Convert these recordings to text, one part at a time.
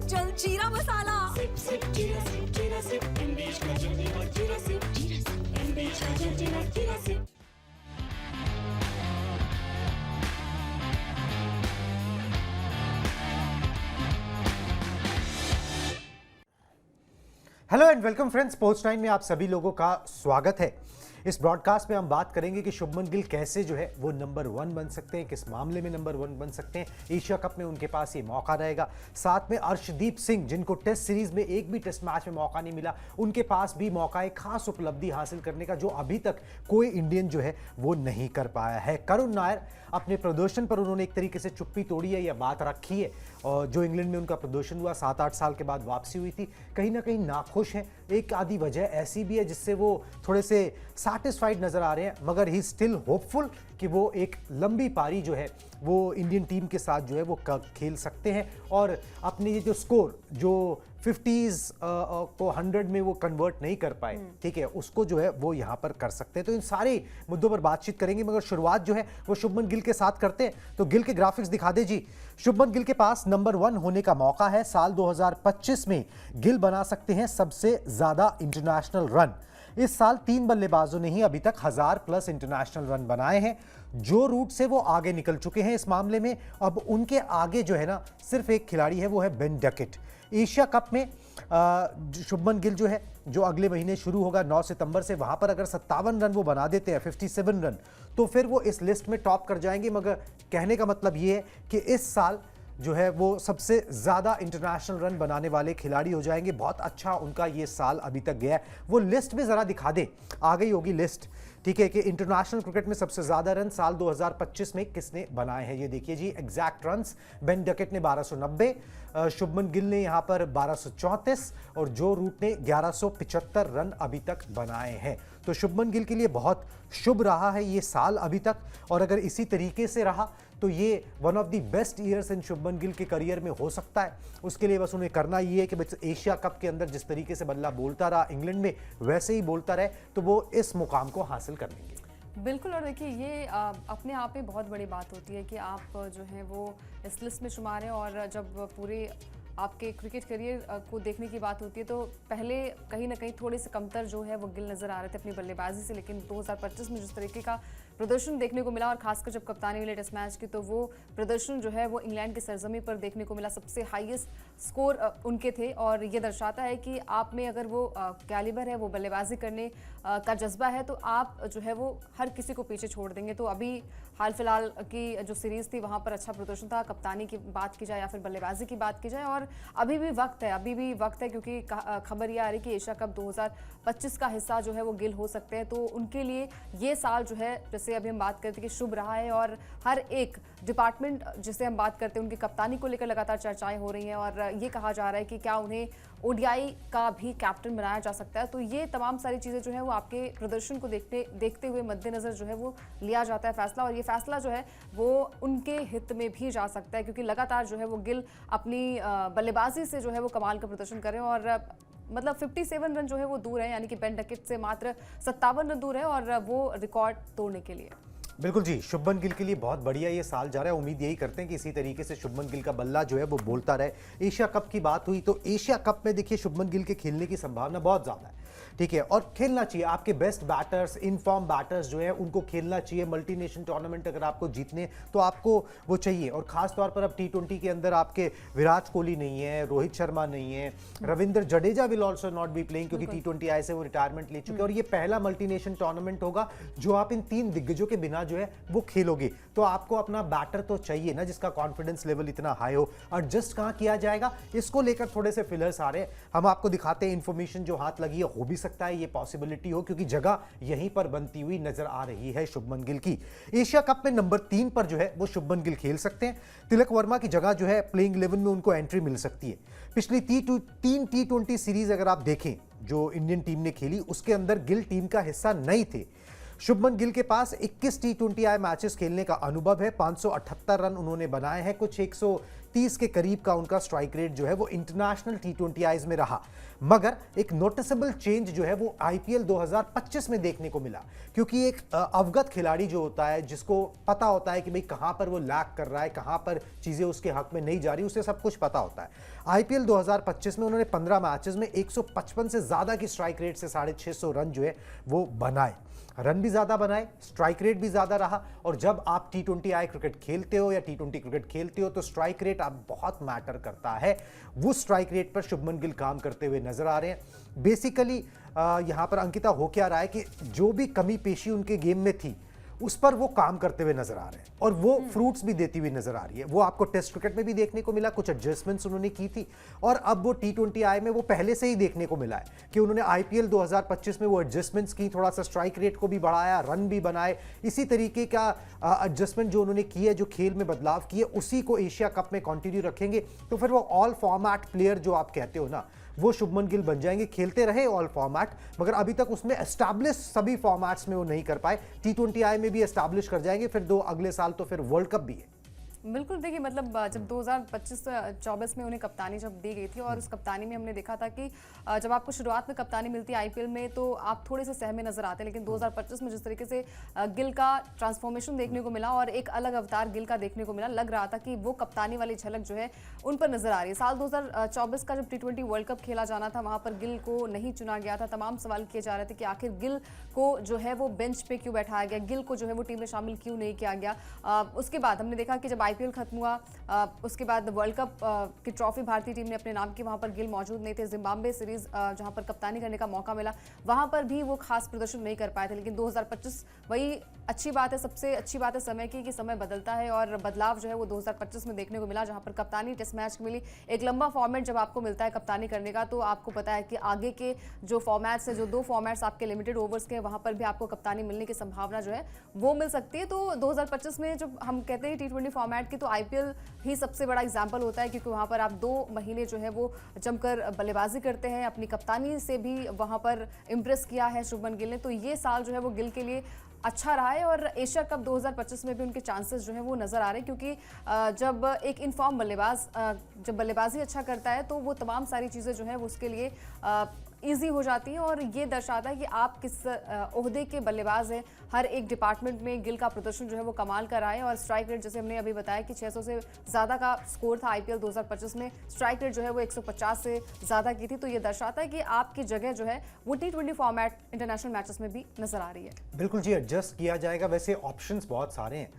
चल जीरा मसाला। Sip, sip, jeera sip, English का जल्दी और jeera sip, English का जल्दी और jeera sip. Hello and welcome friends, sports 9 में आप सभी लोगों का स्वागत है। इस ब्रॉडकास्ट में हम बात करेंगे कि शुभमन गिल कैसे जो है वो नंबर 1 बन सकते हैं, किस मामले में नंबर 1 बन सकते हैं। एशिया कप में उनके पास ये मौका रहेगा। साथ में अर्शदीप सिंह, जिनको टेस्ट सीरीज में एक भी टेस्ट मैच में मौका नहीं मिला, उनके पास भी मौका है खास उपलब्धि हासिल करने का, जो अभी तक कोई इंडियन जो है वो नहीं कर पाया है। करुण नायर, अपने प्रदर्शन पर उन्होंने एक तरीके से चुप्पी तोड़ी है या बात रखी है, और जो इंग्लैंड में उनका प्रदर्शन हुआ, 7-8 साल के बाद वापसी हुई थी, कहीं ना कहीं नाखुश हैं। एक आधी वजह ऐसी भी है जिससे वो थोड़े से सैटिस्फाइड नजर आ रहे हैं, मगर ही स्टिल होपफुल कि वो एक लंबी पारी जो है वो इंडियन टीम के साथ जो है वो खेल सकते हैं, और अपने ये जो स्कोर जो 50s को 100 में वो कन्वर्ट नहीं कर पाए, ठीक है, उसको जो है वो यहाँ पर कर सकते हैं। तो इन सारे मुद्दों पर बातचीत करेंगे, मगर शुरुआत जो है वो शुभमन गिल के साथ करते हैं। तो गिल के ग्राफिक्स दिखा दे जी। शुभमन गिल के पास नंबर 1 होने का मौका है। साल 2025 में गिल बना सकते हैं सबसे ज्यादा इंटरनेशनल रन। इस साल 3 बल्लेबाजों ने ही अभी तक 1000+ इंटरनेशनल रन बनाए हैं। जो रूट से वो आगे निकल चुके हैं इस मामले में, अब उनके आगे जो है ना सिर्फ एक खिलाड़ी है, वो है बेन डकेट। एशिया कप में शुभमन गिल जो है, जो अगले महीने शुरू होगा 9 सितंबर से, वहां पर अगर 57 रन वो बना देते हैं, 57 रन, तो फिर वो इस लिस्ट में टॉप कर जाएंगे। मगर कहने का मतलब ये है कि इस साल जो है वो सबसे ज़्यादा इंटरनेशनल रन बनाने वाले खिलाड़ी हो जाएंगे। बहुत अच्छा उनका ये साल अभी तक गया है। वो लिस्ट भी ज़रा दिखा दे, आ गई होगी लिस्ट, ठीक है, कि इंटरनेशनल क्रिकेट में सबसे ज़्यादा रन साल 2025 में किसने बनाए हैं। ये देखिए जी, एग्जैक्ट रन्स। बेन डकेट ने 1290, शुभमन गिल ने यहाँ पर 1234 और जो रूट ने 1175 रन अभी तक बनाए हैं। तो शुभमन गिल के लिए बहुत शुभ रहा है ये साल अभी तक, और अगर इसी तरीके से रहा तो ये one of the best years in Shubman Gill के करियर में हो सकता है। उसके लिए बस उन्हें करना ये है कि बस एशिया कप के अंदर जिस तरीके से बल्ला बोलता रहा इंग्लैंड में, वैसे ही बोलता रहे, तो वो इस मुकाम को हासिल कर लेंगे। बिल्कुल। और देखिए, ये अपने आप में बहुत बड़ी बात होती है कि आप जो है वो इस लिस्ट में शुमार हैं, और जब पूरे आपके क्रिकेट करियर को देखने की बात होती है तो पहले कहीं ना कहीं थोड़े से कमतर जो है वो गिल नज़र आ रहे थे अपनी बल्लेबाजी से, लेकिन 2025 में जिस तरीके का प्रदर्शन देखने को मिला, और खासकर जब कप्तानी मिले टेस्ट मैच की, तो वो प्रदर्शन जो है वो इंग्लैंड की सरजमी पर देखने को मिला। सबसे हाईएस्ट स्कोर उनके थे, और ये दर्शाता है कि आप में अगर वो कैलिबर है, वो बल्लेबाजी करने का जज्बा है, तो आप जो है वो हर किसी को पीछे छोड़ देंगे। तो अभी हाल फिलहाल की जो सीरीज़ थी वहाँ पर अच्छा प्रदर्शन था, कप्तानी की बात की जाए या फिर बल्लेबाजी की बात की जाए, और अभी भी वक्त है, क्योंकि खबर ये आ रही कि एशिया कप 2025 का हिस्सा जो है वो गिल हो सकते हैं। तो उनके लिए ये साल जो है, जैसे अभी हम बात करते हैं कि शुभ रहा है, और हर एक डिपार्टमेंट जिसे हम बात करते हैं उनकी कप्तानी को लेकर लगातार चर्चाएं हो रही हैं, और ये कहा जा रहा है कि क्या उन्हें ओडीआई का भी कैप्टन बनाया जा सकता है। तो ये तमाम सारी चीज़ें जो है वो आपके प्रदर्शन को देखते हुए मद्देनज़र जो है वो लिया जाता है फैसला, और ये फैसला जो है वो उनके हित में भी जा सकता है, क्योंकि लगातार जो है वो गिल अपनी बल्लेबाजी से जो है वो कमाल का प्रदर्शन कर रहे हैं, और मतलब 57 रन जो है वो दूर है, यानी कि बेन डकेट से मात्र 57 रन दूर है, और वो रिकॉर्ड तोड़ने के लिए। बिल्कुल जी, शुभमन गिल के लिए बहुत बढ़िया ये साल जा रहा है। उम्मीद यही करते हैं कि इसी तरीके से शुभमन गिल का बल्ला जो है वो बोलता रहे। एशिया कप की बात हुई तो एशिया कप में देखिए शुभमन गिल के खेलने की संभावना बहुत ज़्यादा है, ठीक है, और खेलना चाहिए। आपके बेस्ट बैटर्स, इनफॉर्म बैटर्स जो है उनको खेलना चाहिए। मल्टी नेशन टूर्नामेंट अगर आपको जीतने तो आपको वो चाहिए, और खास तौर पर अब T20 के अंदर आपके विराट कोहली नहीं है, रोहित शर्मा नहीं है, Ravindra Jadeja will also not be playing, क्योंकि T20 आई से वो रिटायरमेंट ले चुके हैं, और ये पहला मल्टी नेशन टूर्नामेंट होगा जो आप इन 3 दिग्गजों के बिना जो है वो खेलोगे। तो आपको अपना बैटर तो चाहिए ना जिसका कॉन्फिडेंस लेवल इतना हाई हो। एडजस्ट कहाँ किया जाएगा, इसको लेकर थोड़े से फिलर्स आ रहे हैं, हम आपको दिखाते हैं। इंफॉर्मेशन जो हाथ लगी है, हो भी सकता है ये पॉसिबिलिटी हो, क्योंकि जगह यहीं पर बनती हुई नजर आ रही है शुभमन गिल की। एशिया कप में नंबर 3 पर जो है वो शुभमन गिल खेल सकते हैं। तिलक वर्मा की जगह जो है प्लेइंग 11 में उनको एंट्री मिल सकती है। पिछली 3 T20 सीरीज अगर आप देखें जो इंडियन टीम ने खेली, उसके अंदर गिल टीम का हिस्सा नहीं थे। शुभमन गिल के पास 21 T20I मैचेस खेलने का अनुभव है, 578 रन उन्होंने बनाए हैं, कुछ 130 के करीब का उनका स्ट्राइक रेट जो है वो इंटरनेशनल T20Is में रहा। मगर एक नोटिसेबल चेंज जो है वो IPL 2025 में देखने को मिला, क्योंकि एक अवगत खिलाड़ी जो होता है, जिसको पता होता है कि भाई कहां पर वो लैग कर रहा है, कहां पर चीजें उसके हक में नहीं जा रही, उसे सब कुछ पता होता है। IPL 2025 में उन्होंने 15 मैचेस में 155 से ज्यादा की स्ट्राइक रेट से 650 रन जो है वो बनाए, रन भी ज्यादा बनाए, स्ट्राइक रेट भी ज्यादा रहा। और जब आप T20I क्रिकेट खेलते हो या T20 क्रिकेट खेलते हो तो स्ट्राइक रेट आप बहुत मैटर करता है। वो स्ट्राइक रेट पर शुभमन गिल काम करते हुए नजर आ रहे हैं। बेसिकली यहां पर अंकिता हो क्या रहा है कि जो भी कमी पेशी उनके गेम में थी उस पर वो काम करते हुए नजर आ रहे हैं और वो फ्रूट्स भी देती हुई नजर आ रही है। वो आपको टेस्ट क्रिकेट में भी देखने को मिला, कुछ एडजस्टमेंट्स उन्होंने की थी, और अब वो T20I में वो पहले से ही देखने को मिला है कि उन्होंने IPL 2025 में वो एडजस्टमेंट्स की, थोड़ा सा स्ट्राइक रेट को भी बढ़ाया, रन भी बनाए। इसी तरीके का एडजस्टमेंट जो उन्होंने की है, जो खेल में बदलाव किए, उसी को एशिया कप में कंटिन्यू रखेंगे। तो फिर वो ऑल फॉर्मेट प्लेयर जो आप कहते हो ना, वो शुभमन गिल बन जाएंगे। खेलते रहे ऑल फॉर्मेट, मगर अभी तक उसमें एस्टैब्लिश सभी फॉर्मेट्स में वो नहीं कर पाए। T20I में भी एस्टैब्लिश कर जाएंगे, फिर अगले साल तो फिर वर्ल्ड कप भी है। बिल्कुल, देखिए मतलब जब 2025-24 में उन्हें कप्तानी जब दी गई थी और उस कप्तानी में हमने देखा था कि जब आपको शुरुआत में कप्तानी मिलती है IPL में तो आप थोड़े से सहमे नजर आते हैं, लेकिन 2025 में जिस तरीके से गिल का ट्रांसफॉर्मेशन देखने को मिला और एक अलग अवतार गिल का देखने को मिला, लग रहा था कि वो कप्तानी वाली झलक जो है उन पर नजर आ रही है। साल 2024 का जब T20 वर्ल्ड कप खेला जाना था, वहां पर गिल को नहीं चुना गया था। तमाम सवाल किए जा रहे थे कि आखिर गिल को जो है वो बेंच पे क्यों बैठाया गया, गिल को जो है वो टीम में शामिल क्यों नहीं किया गया। उसके बाद हमने देखा कि जब IPL खत्म हुआ, उसके बाद वर्ल्ड कप की ट्रॉफी भारतीय टीम ने अपने नाम की, वहां पर गिल मौजूद नहीं थे। जिम्बाब्वे सीरीज जहां पर कप्तानी करने का मौका मिला, वहां पर भी वो खास प्रदर्शन नहीं कर पाए थे। लेकिन 2025 वही अच्छी बात है, सबसे अच्छी बात है समय की, कि समय बदलता है और बदलाव जो है वो 2025 में देखने को मिला, जहां पर कप्तानी टेस्ट मैच मिली। एक लंबा फॉर्मेट जब आपको मिलता है कप्तानी करने का, तो आपको पता है कि आगे के जो फॉर्मेट्स है, जो 2 फॉर्मेट्स आपके लिमिटेड ओवर्स के, वहां पर भी आपको कप्तानी मिलने की संभावना जो है वो मिल सकती है। तो 2025 में जब हम कहते हैं T20 फॉर्मेट की, तो IPL ही सबसे बड़ा एग्जाम्पल होता है, क्योंकि वहां पर आप 2 महीने जो है वो जमकर बल्लेबाजी करते हैं। अपनी कप्तानी से भी वहां पर इम्प्रेस किया है शुभमन गिल ने। तो ये साल जो है वो गिल के लिए अच्छा रहा है और एशिया कप 2025 में भी उनके चांसेस जो है वो नजर आ रहे हैं, क्योंकि जब एक इनफॉर्म बल्लेबाज जब बल्लेबाजी अच्छा करता है तो वो तमाम सारी चीज़ें जो है वो उसके लिए ईजी हो जाती है और ये दर्शाता है कि आप किस ओहदे के बल्लेबाज हैं। हर एक डिपार्टमेंट में गिल का प्रदर्शन जो है वो कमाल का रहा है और स्ट्राइक रेट, जैसे हमने अभी बताया कि 600 से ज़्यादा का स्कोर था IPL 2025 में, स्ट्राइक रेट जो है वो 150 से ज़्यादा की थी। तो ये दर्शाता है कि आपकी जगह जो है वो T20 फॉर्मेट इंटरनेशनल मैचेस में भी नजर आ रही है। बिल्कुल जी, एडजस्ट किया जाएगा। वैसे ऑप्शंस बहुत सारे हैं,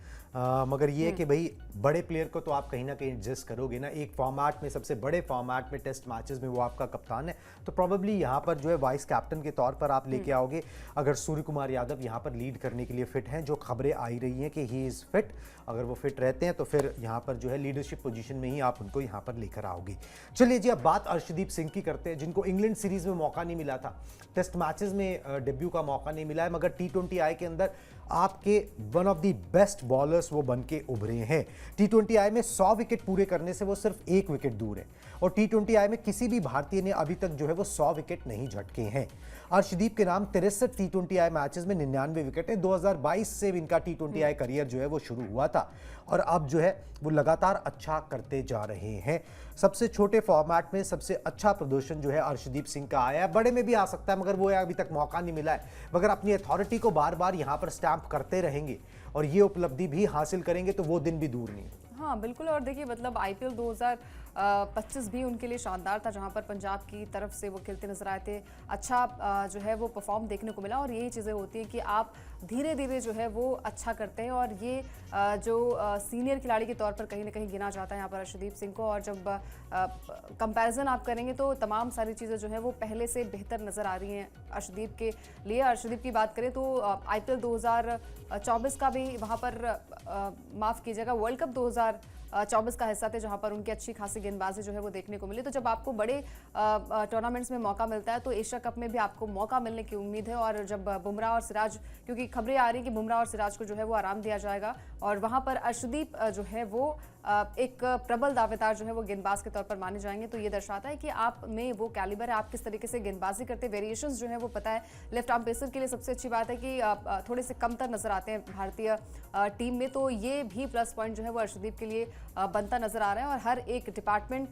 मगर ये है कि भाई बड़े प्लेयर को तो आप कहीं ना कहीं एडजस्ट करोगे ना। एक फॉर्मेट में, सबसे बड़े फॉर्मेट में टेस्ट मैचेस में वो आपका कप्तान है, तो प्रॉब्ली यहाँ पर जो है वाइस कैप्टन के तौर पर आप लेके आओगे। अगर सूर्य कुमार यादव यहाँ पर लीड करने के लिए फिट हैं, जो खबरें आई रही हैं कि ही इज़ फिट, अगर वो फिट रहते हैं तो फिर यहाँ पर जो है लीडरशिप पोजीशन में ही आप उनको यहाँ पर लेकर आओगे। चलिए जी, अब बात अर्शदीप सिंह की करते हैं, जिनको इंग्लैंड सीरीज में मौका नहीं मिला था, टेस्ट मैचेस में डेब्यू का मौका नहीं मिला है, मगर T20I के अंदर आपके one of the best bowlers वो बन के उभरे हैं। T20I में 100 विकेट पूरे करने से वो सिर्फ 1 विकेट दूर है और T20I में किसी भी भारतीय ने अभी तक जो है वो 100 विकेट नहीं झटके हैं। अर्शदीप के नाम 63 T20I मैचेस में 99 विकेट है। 2022 से इनका T20I करियर जो है वो शुरू हुआ था और अब जो है वो लगातार अच्छा करते जा रहे हैं। सबसे छोटे फॉर्मेट में सबसे अच्छा प्रदर्शन जो है अर्शदीप सिंह का आया है। बड़े में भी आ सकता है, मगर वो अभी तक मौका नहीं मिला है। मगर अपनी अथॉरिटी को बार बार यहाँ पर स्टैंप करते रहेंगे और ये उपलब्धि भी हासिल करेंगे तो वो दिन भी दूर नहीं। हाँ बिल्कुल, और देखिए मतलब IPL 2025 भी उनके लिए शानदार था, जहां पर पंजाब की तरफ से वो खेलते नजर आए थे। अच्छा जो है वो परफॉर्म देखने को मिला और यही चीज़ें होती हैं कि आप धीरे धीरे जो है वो अच्छा करते हैं और ये जो सीनियर खिलाड़ी के तौर पर कहीं ना कहीं गिना जाता है यहाँ पर अर्शदीप सिंह को। और जब कंपैरिजन आप करेंगे तो तमाम सारी चीज़ें जो है वो पहले से बेहतर नज़र आ रही हैं अर्शदीप के लिए। अर्शदीप की बात करें तो IPL 2024 का भी वहाँ पर माफ़ कीजिएगा, वर्ल्ड कप 2024 का हिस्सा थे, जहां पर उनकी अच्छी खासी गेंदबाजी जो है वो देखने को मिली। तो जब आपको बड़े टूर्नामेंट्स में मौका मिलता है तो एशिया कप में भी आपको मौका मिलने की उम्मीद है। और जब बुमराह और सिराज, क्योंकि खबरें आ रही हैं कि बुमराह और सिराज को जो है वो आराम दिया जाएगा और वहां पर अर्शदीप जो है वो एक प्रबल दावेदार जो है वो गेंदबाज के तौर पर माने जाएंगे। तो ये दर्शाता है कि आप में वो कैलिबर है, आप किस तरीके से गेंदबाजी करते हैं, वेरिएशंस जो है वो पता है। लेफ्ट आर्म पेसर के लिए सबसे अच्छी बात है कि थोड़े से कमतर नजर आते हैं भारतीय टीम में, तो ये भी प्लस पॉइंट जो है वो अर्शदीप के लिए बनता नजर आ रहा है। और हर एक डिपार्टमेंट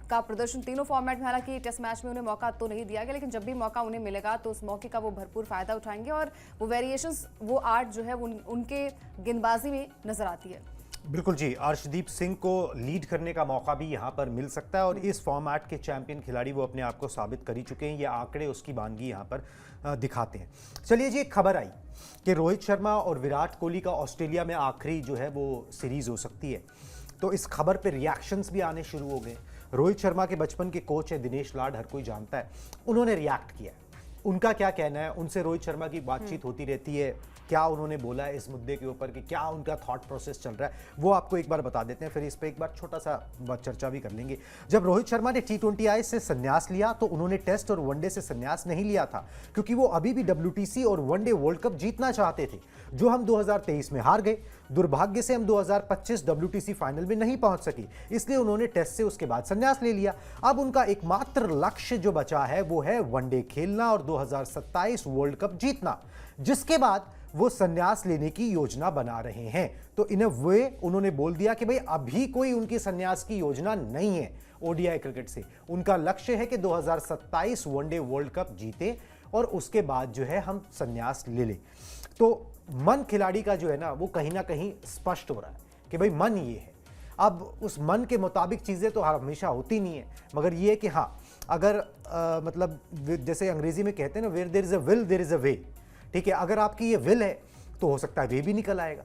का प्रदर्शन तीनों फॉर्मेट में, हालांकि टेस्ट मैच में उन्हें मौका तो नहीं दिया गया, लेकिन जब भी मौका उन्हें मिलेगा तो उस मौके का वो भरपूर फायदा उठाएंगे और वो वेरिएशंस, वो आर्ट जो है उनके गेंदबाजी में नजर आती है। बिल्कुल जी, अर्शदीप सिंह को लीड करने का मौका भी यहाँ पर मिल सकता है और इस फॉर्मेट के चैंपियन खिलाड़ी वो अपने आप को साबित कर ही चुके हैं। ये आंकड़े उसकी बानगी यहाँ पर दिखाते हैं। चलिए जी, एक खबर आई कि रोहित शर्मा और विराट कोहली का ऑस्ट्रेलिया में आखिरी जो है वो सीरीज हो सकती है। तो इस खबर पे रिएक्शंस भी आने शुरू हो गए। रोहित शर्मा के बचपन के कोच है दिनेश लाड, हर कोई जानता है, उन्होंने रिएक्ट किया है। उनका क्या कहना है, उनसे रोहित शर्मा की बातचीत होती रहती है, क्या उन्होंने बोला है इस मुद्दे के ऊपर कि क्या उनका थॉट प्रोसेस चल रहा है, वो आपको एक बार बता देते हैं, फिर इस पर एक बार छोटा सा चर्चा भी कर लेंगे। जब रोहित शर्मा ने T20I से संन्यास लिया तो उन्होंने टेस्ट और वनडे से संन्यास नहीं लिया था, क्योंकि वो अभी भी WTC और वनडे वर्ल्ड कप जीतना चाहते थे, जो हम 2023 में हार गए। दुर्भाग्य से हम 2025 WTC फाइनल में नहीं पहुंच सकी, इसलिए उन्होंने टेस्ट से उसके बाद संन्यास ले लिया। अब उनका एकमात्र लक्ष्य जो बचा है वो है वनडे खेलना और 2027 वर्ल्ड कप जीतना, जिसके बाद वो संन्यास लेने की योजना बना रहे हैं। तो इन वे उन्होंने बोल दिया कि भाई अभी कोई उनकी संन्यास की योजना नहीं है ODI क्रिकेट से। उनका लक्ष्य है कि 2027 वनडे वर्ल्ड कप जीते और उसके बाद जो है हम संन्यास ले लें। तो मन खिलाड़ी का जो है ना वो कहीं ना कहीं स्पष्ट हो रहा है कि भाई मन ये है। अब उस मन के मुताबिक चीज़ें तो हमेशा होती नहीं है, मगर ये है कि हाँ, अगर मतलब जैसे अंग्रेजी में कहते हैं ना, where there is a will there is a way. ठीक है, अगर आपकी ये विल है तो हो सकता है वे भी निकल आएगा।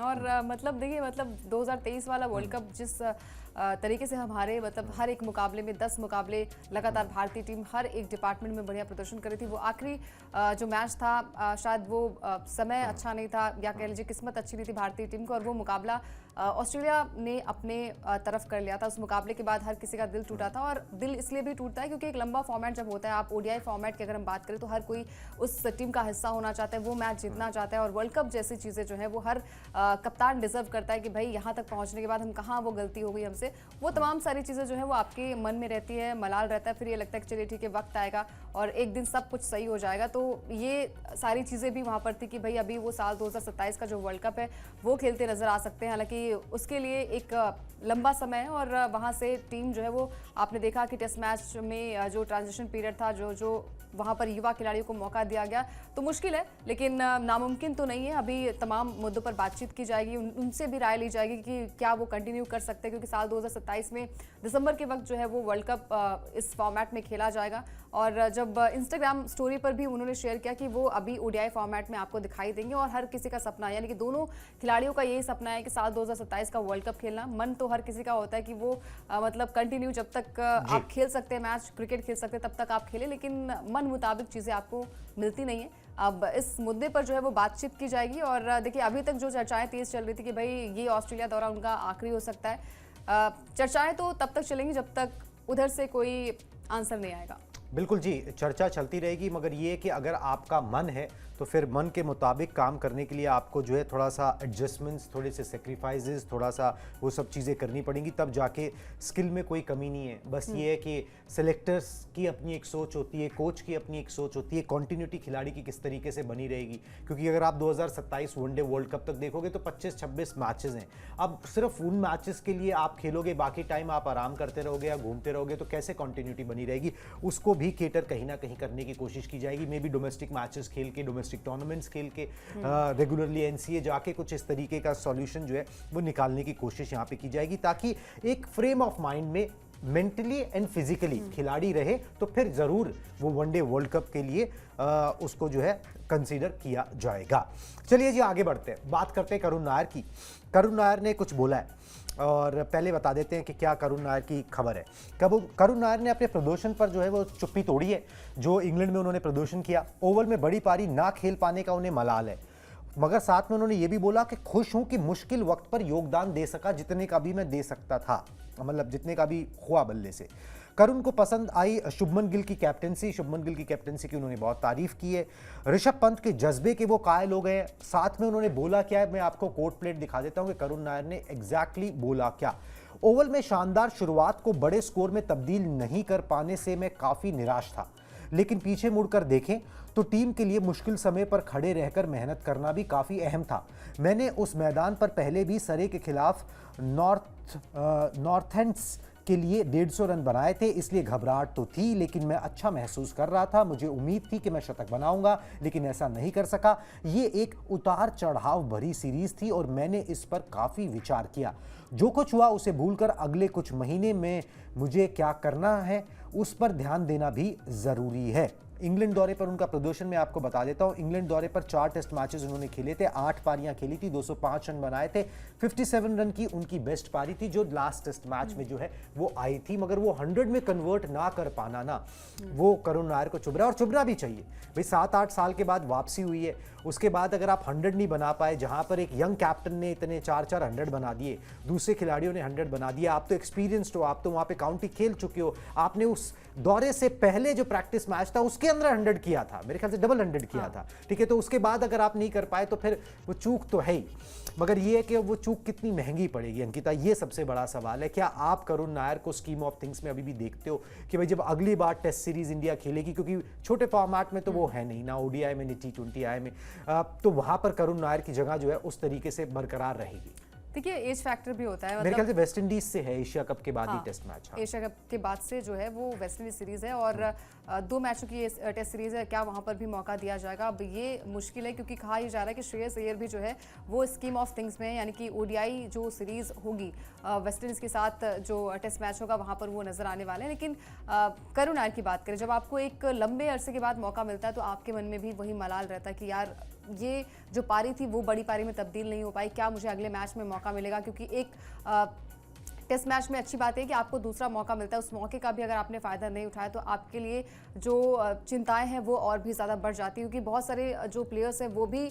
और मतलब देखिए, मतलब 2023 वाला वर्ल्ड कप जिस तरीके से हमारे मतलब हर एक मुकाबले में 10 मुकाबले लगातार भारतीय टीम हर एक डिपार्टमेंट में बढ़िया प्रदर्शन कर रही थी। वो आखिरी जो मैच था, शायद वो समय अच्छा नहीं था या कह लीजिए किस्मत अच्छी नहीं थी भारतीय टीम को, और वो मुकाबला ऑस्ट्रेलिया ने अपने तरफ कर लिया था। उस मुकाबले के बाद हर किसी का दिल टूटा था, और दिल इसलिए भी टूटता है क्योंकि एक लंबा फॉर्मेट जब होता है, आप ODI फॉर्मेट की अगर हम बात करें तो हर कोई उस टीम का हिस्सा होना चाहता है, वो मैच जीतना चाहता है। और वर्ल्ड कप जैसी चीज़ें जो है वो हर कप्तान डिजर्व करता है कि भाई यहाँ तक पहुँचने के बाद हम कहाँ वो गलती हो गई हमसे, वो तमाम सारी चीज़ें जो है वो आपके मन में रहती है, मलाल रहता है। फिर ये लगता है कि चलिए ठीक है, वक्त आएगा और एक दिन सब कुछ सही हो जाएगा। तो ये सारी चीज़ें भी वहाँ पर थी कि भाई अभी वो साल 2027 का जो वर्ल्ड कप है वो खेलते नजर आ सकते हैं, हालांकि उसके लिए एक लंबा समय है। और वहाँ से टीम जो है वो आपने देखा कि टेस्ट मैच में जो ट्रांजिशन पीरियड था, जो वहाँ पर युवा खिलाड़ियों को मौका दिया गया, तो मुश्किल है लेकिन नामुमकिन तो नहीं है। अभी तमाम मुद्दों पर बातचीत की जाएगी, उनसे भी राय ली जाएगी कि क्या वो कंटिन्यू कर सकते हैं, क्योंकि साल 2027 में दिसंबर के वक्त जो है वो वर्ल्ड कप इस फॉर्मेट में खेला जाएगा। और जब इंस्टाग्राम स्टोरी पर भी उन्होंने शेयर किया कि वो अभी ODI फॉर्मेट में आपको दिखाई देंगे, और हर किसी का सपना है, यानी कि दोनों खिलाड़ियों का यही सपना है कि साल 2027 का वर्ल्ड कप खेलना। मन तो हर किसी का होता है कि वो मतलब कंटिन्यू जब तक आप खेल सकते हैं, मैच क्रिकेट खेल सकते हैं, तब तक आप खेलें, लेकिन मन मुताबिक चीज़ें आपको मिलती नहीं है। अब इस मुद्दे पर जो है वो बातचीत की जाएगी। और देखिए, अभी तक जो चर्चाएं तेज चल रही थी कि भाई ये ऑस्ट्रेलिया दौरा उनका आखिरी हो सकता है, चर्चाएं तो तब तक चलेंगी जब तक उधर से कोई आंसर नहीं आएगा। बिल्कुल जी, चर्चा चलती रहेगी, मगर ये कि अगर आपका मन है तो फिर मन के मुताबिक काम करने के लिए आपको जो है थोड़ा सा एडजस्टमेंट्स, थोड़े से सेक्रीफाइसेस, थोड़ा सा वो सब चीज़ें करनी पड़ेंगी, तब जाके स्किल में कोई कमी नहीं है। बस ये है कि सेलेक्टर्स की अपनी एक सोच होती है, कोच की अपनी एक सोच होती है, कॉन्टिन्यूटी खिलाड़ी की किस तरीके से बनी रहेगी। क्योंकि अगर आप 2027 वनडे वर्ल्ड कप तक देखोगे तो 25-26 मैचेस हैं। अब सिर्फ उन मैचेस के लिए आप खेलोगे, बाकी टाइम आप आराम करते रहोगे या घूमते रहोगे, तो कैसे कॉन्टिन्यूटी बनी रहेगी? उसको भी केटर कहीं ना कहीं करने की कोशिश की जाएगी। मे बी डोमेस्टिक मैचेस खेल के, डोमेस्टिक टूर्नामेंट्स खेल के, रेगुलरली NCA जाके कुछ इस तरीके का सॉल्यूशन जो है वो निकालने की कोशिश यहाँ पे की जाएगी, ताकि एक फ्रेम ऑफ माइंड में मेंटली एंड फिजिकली खिलाड़ी रहे, तो फिर जरूर वो वनडे वर्ल्ड कप के लिए उसको जो है कंसीडर किया जाएगा। चलिए जी, आगे बढ़ते हैं, बात करते हैं करुण नायर की। करुण नायर ने कुछ बोला है, और पहले बता देते हैं कि क्या करुण नायर की खबर है। करुण नायर ने अपने प्रदर्शन पर जो है वो चुप्पी तोड़ी है। जो इंग्लैंड में उन्होंने प्रदर्शन किया, ओवल में बड़ी पारी ना खेल पाने का उन्हें मलाल है। मगर साथ में उन्होंने ये भी बोला कि खुश हूं कि मुश्किल वक्त पर योगदान दे सका जितने का भी मैं दे सकता था, मतलब जितने का भी हुआ बल्ले से। करुण को पसंद आई शुभमन गिल की कैप्टेंसी, शुभमन गिल की कैप्टेंसी की उन्होंने बहुत तारीफ की है। ऋषभ पंत के जज्बे के वो कायल हो गए। साथ में उन्होंने बोला क्या है, मैं आपको कोट प्लेट दिखा देता हूं कि करुण नायर ने एग्जैक्टली बोला क्या। ओवल में शानदार शुरुआत को बड़े स्कोर में तब्दील नहीं कर पाने से मैं काफी निराश था, लेकिन पीछे मुड़कर देखें तो टीम के लिए मुश्किल समय पर खड़े रहकर मेहनत करना भी काफ़ी अहम था। मैंने उस मैदान पर पहले भी सरे के खिलाफ नॉर्थेंड्स के लिए 150 रन बनाए थे, इसलिए घबराहट तो थी, लेकिन मैं अच्छा महसूस कर रहा था। मुझे उम्मीद थी कि मैं शतक बनाऊंगा, लेकिन ऐसा नहीं कर सका। ये एक उतार चढ़ाव भरी सीरीज थी और मैंने इस पर काफ़ी विचार किया। जो कुछ हुआ उसे भूलकर अगले कुछ महीने में मुझे क्या करना है उस पर ध्यान देना भी ज़रूरी है। इंग्लैंड दौरे पर उनका प्रदर्शन मैं आपको बता देता हूं। इंग्लैंड दौरे पर 4 टेस्ट मैचेस उन्होंने खेले थे, 8 पारियां खेली थी, 205 रन बनाए थे। 57 रन की उनकी बेस्ट पारी थी जो लास्ट टेस्ट मैच में जो है वो आई थी, मगर वो 100 में कन्वर्ट ना कर पाना ना, वो करुण नायर को चुभ रहा है और चुभना भी चाहिए भाई। 7-8 साल के बाद वापसी हुई है, उसके बाद अगर आप 100 नहीं बना पाए, जहां पर एक यंग कैप्टन ने इतने 4-4 100 बना दिए, दूसरे खिलाड़ियों ने 100 बना दिया, आप तो एक्सपीरियंस्ड हो, आप तो वहां पे काउंटी खेल चुके हो, आपने उस दौरे से पहले जो प्रैक्टिस मैच था उसके अंदर 100 किया था, मेरे ख्याल से डबल 100 किया था, ठीक है। तो उसके बाद अगर आप नहीं कर पाए तो फिर वो चूक तो है ही, मगर ये है कि वो चूक कितनी महंगी पड़ेगी अंकिता, ये सबसे बड़ा सवाल है। क्या आप करुण नायर को स्कीम ऑफ थिंग्स में अभी भी देखते हो कि भाई जब अगली बार टेस्ट सीरीज इंडिया खेलेगी, क्योंकि छोटे फॉर्मेट में तो वो है नहीं ना, ओडीआई में, नहीं T20I में, तो वहां पर करुण नायर की जगह जो है उस तरीके से बरकरार रहेगी। देखिए एज फैक्टर भी होता है, मेरे ख्याल से वेस्ट इंडीज से है एशिया कप के बाद ही टेस्ट मैच। एशिया कप के बाद से जो है वो वेस्ट इंडीज सीरीज है और 2 मैचों की टेस्ट सीरीज है, क्या वहां पर भी मौका दिया जाएगा? अब ये मुश्किल है, क्योंकि कहा यह जा रहा है कि श्रेयस अय्यर भी जो है वो स्कीम ऑफ थिंग्स में, यानी कि ओडीआई जो सीरीज होगी वेस्ट इंडीज के साथ जो टेस्ट मैच होगा वहां पर वो नजर आने वाले हैं। लेकिन करुण नायर की बात करें, जब आपको एक लंबे अरसे के बाद मौका मिलता है तो आपके मन में भी वही मलाल रहता है कि यार ये जो पारी थी वो बड़ी पारी में तब्दील नहीं हो पाई, क्या मुझे अगले मैच में मौका मिलेगा? क्योंकि एक टेस्ट मैच में अच्छी बात है कि आपको दूसरा मौका मिलता है, उस मौके का भी अगर आपने फ़ायदा नहीं उठाया तो आपके लिए जो चिंताएं हैं वो और भी ज़्यादा बढ़ जाती है, क्योंकि बहुत सारे जो प्लेयर्स हैं वो भी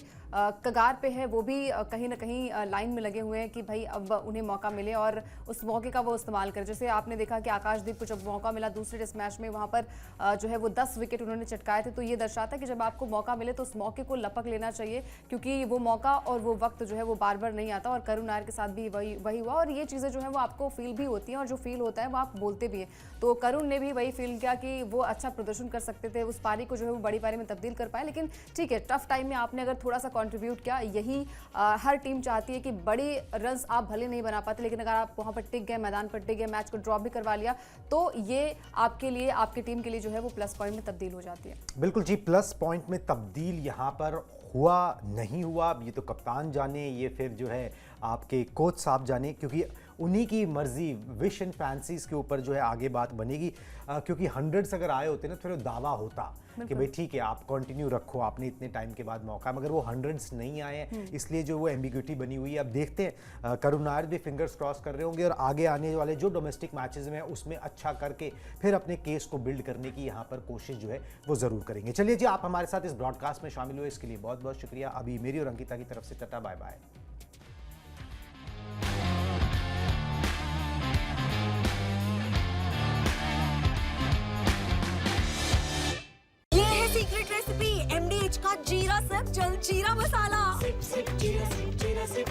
कगार पे है, वो भी कहीं ना कहीं लाइन में लगे हुए हैं कि भाई अब उन्हें मौका मिले और उस मौके का वो इस्तेमाल करें। जैसे आपने देखा कि आकाशदीप को जब मौका मिला दूसरे टेस्ट मैच में, वहाँ पर जो है वो 10 विकेट उन्होंने चटकाए थे, तो ये दर्शाता है कि जब आपको मौका मिले तो उस मौके को लपक लेना चाहिए, क्योंकि वो मौका और वो वक्त जो है वो बार बार नहीं आता। और करुण नायर के साथ भी वही हुआ, और ये चीज़ें जो है वो आपको फील भी होती हैं, और जो फील होता है वो आप बोलते भी हैं। तो करुण ने भी वही फील किया कि वो अच्छा प्रदर्शन कर सकते थे, उस पारी को जो है वो बड़ी पारी में तब्दील कर पाए। लेकिन ठीक है, टफ टाइम में आपने अगर थोड़ा सा कंट्रीब्यूट किया, यही हर टीम चाहती है कि बड़े रन्स आप भले नहीं बना पाते, लेकिन अगर आप वहां पर टिक गए, मैदान पर टिक गए, मैच को ड्रॉप भी करवा लिया, तो ये आपके लिए, आपकी टीम के लिए जो है वो प्लस पॉइंट में तब्दील हो जाती है। बिल्कुल जी, प्लस पॉइंट में तब्दील यहाँ पर हुआ नहीं हुआ ये तो कप्तान जाने, ये फिर जो है आपके कोच साहब जाने, क्योंकि उन्हीं की मर्जी, विश एंड फैंसीज के ऊपर जो है आगे बात बनेगी। क्योंकि 100 अगर आए होते ना तो फिर दावा होता कि भाई ठीक है आप कंटिन्यू रखो, आपने इतने टाइम के बाद मौका, मगर वो 100 नहीं आए हैं, इसलिए जो वो एम्बिग्यूटी बनी हुई है। अब देखते हैं, करुण नायर भी फिंगर्स क्रॉस कर रहे होंगे और आगे आने वाले जो डोमेस्टिक मैचेस में उसमें अच्छा करके फिर अपने केस को बिल्ड करने की यहाँ पर कोशिश जो है वो ज़रूर करेंगे। चलिए जी, आप हमारे साथ इस ब्रॉडकास्ट में शामिल हुए, इसके लिए बहुत बहुत शुक्रिया। अभी मेरी और अंकिता की तरफ से tata bye bye. Secret recipe MDH का jeera sip jaljeera masala. Sip, sip, jeera, sip,